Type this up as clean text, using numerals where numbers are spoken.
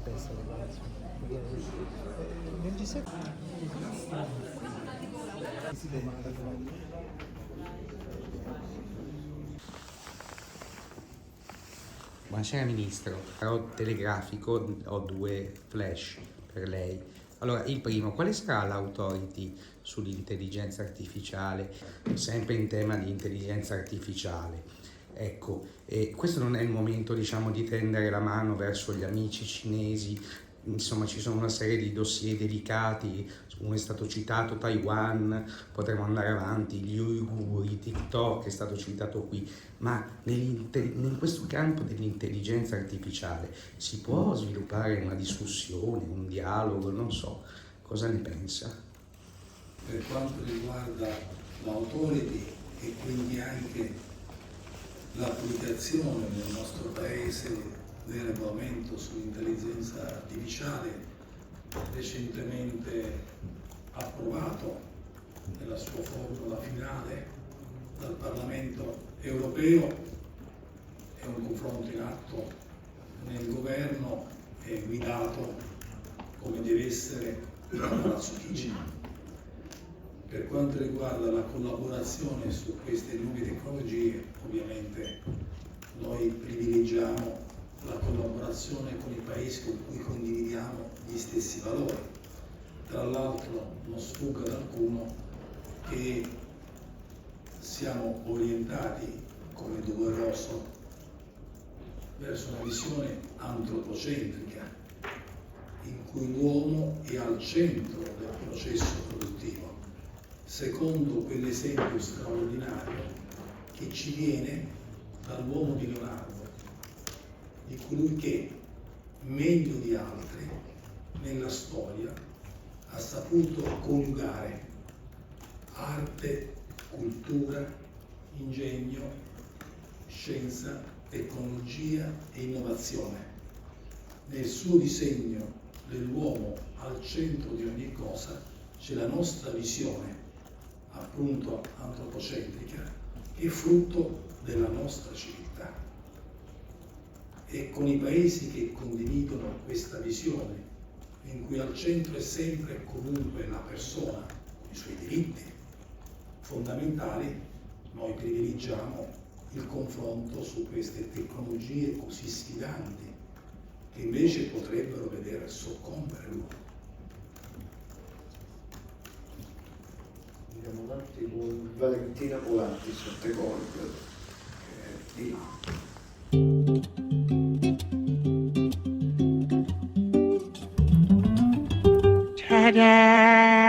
protesta nel G7 si domanda. Buonasera Ministro, sarò telegrafico, ho due flash per lei. Allora, il primo, quale sarà l'authority sull'intelligenza artificiale, sempre in tema di intelligenza artificiale? Ecco, questo non è il momento, diciamo, di tendere la mano verso gli amici cinesi. Insomma, ci sono una serie di dossier delicati, uno è stato citato Taiwan, potremmo andare avanti, gli Uiguri, TikTok è stato citato qui, ma in questo campo dell'intelligenza artificiale si può sviluppare una discussione, un dialogo, non so, cosa ne pensa? Per quanto riguarda l'autority e quindi anche l'applicazione nel nostro Paese del regolamento sull'intelligenza artificiale recentemente approvato nella sua formula finale dal Parlamento europeo, è un confronto in atto nel governo e guidato come deve essere da Palazzo Chigi. Per quanto riguarda la collaborazione su queste nuove tecnologie, ovviamente noi privilegiamo la collaborazione con i paesi con cui condividiamo gli stessi valori. Tra l'altro non sfugga ad alcuno che siamo orientati, come doveroso, verso una visione antropocentrica, in cui l'uomo è al centro del processo produttivo, secondo quell'esempio straordinario che ci viene dall'uomo di Leonardo, di colui che, meglio di altri, nella storia ha saputo coniugare arte, cultura, ingegno, scienza, tecnologia e innovazione. Nel suo disegno dell'uomo al centro di ogni cosa c'è la nostra visione, appunto antropocentrica, che è frutto della nostra civiltà. E con i paesi che condividono questa visione, in cui al centro è sempre e comunque la persona, i suoi diritti fondamentali, noi privilegiamo il confronto su queste tecnologie così sfidanti, che invece potrebbero vedere soccombere l'uomo. Andiamo avanti con Valentina Volatti, Sottegolpe, di Ta-da!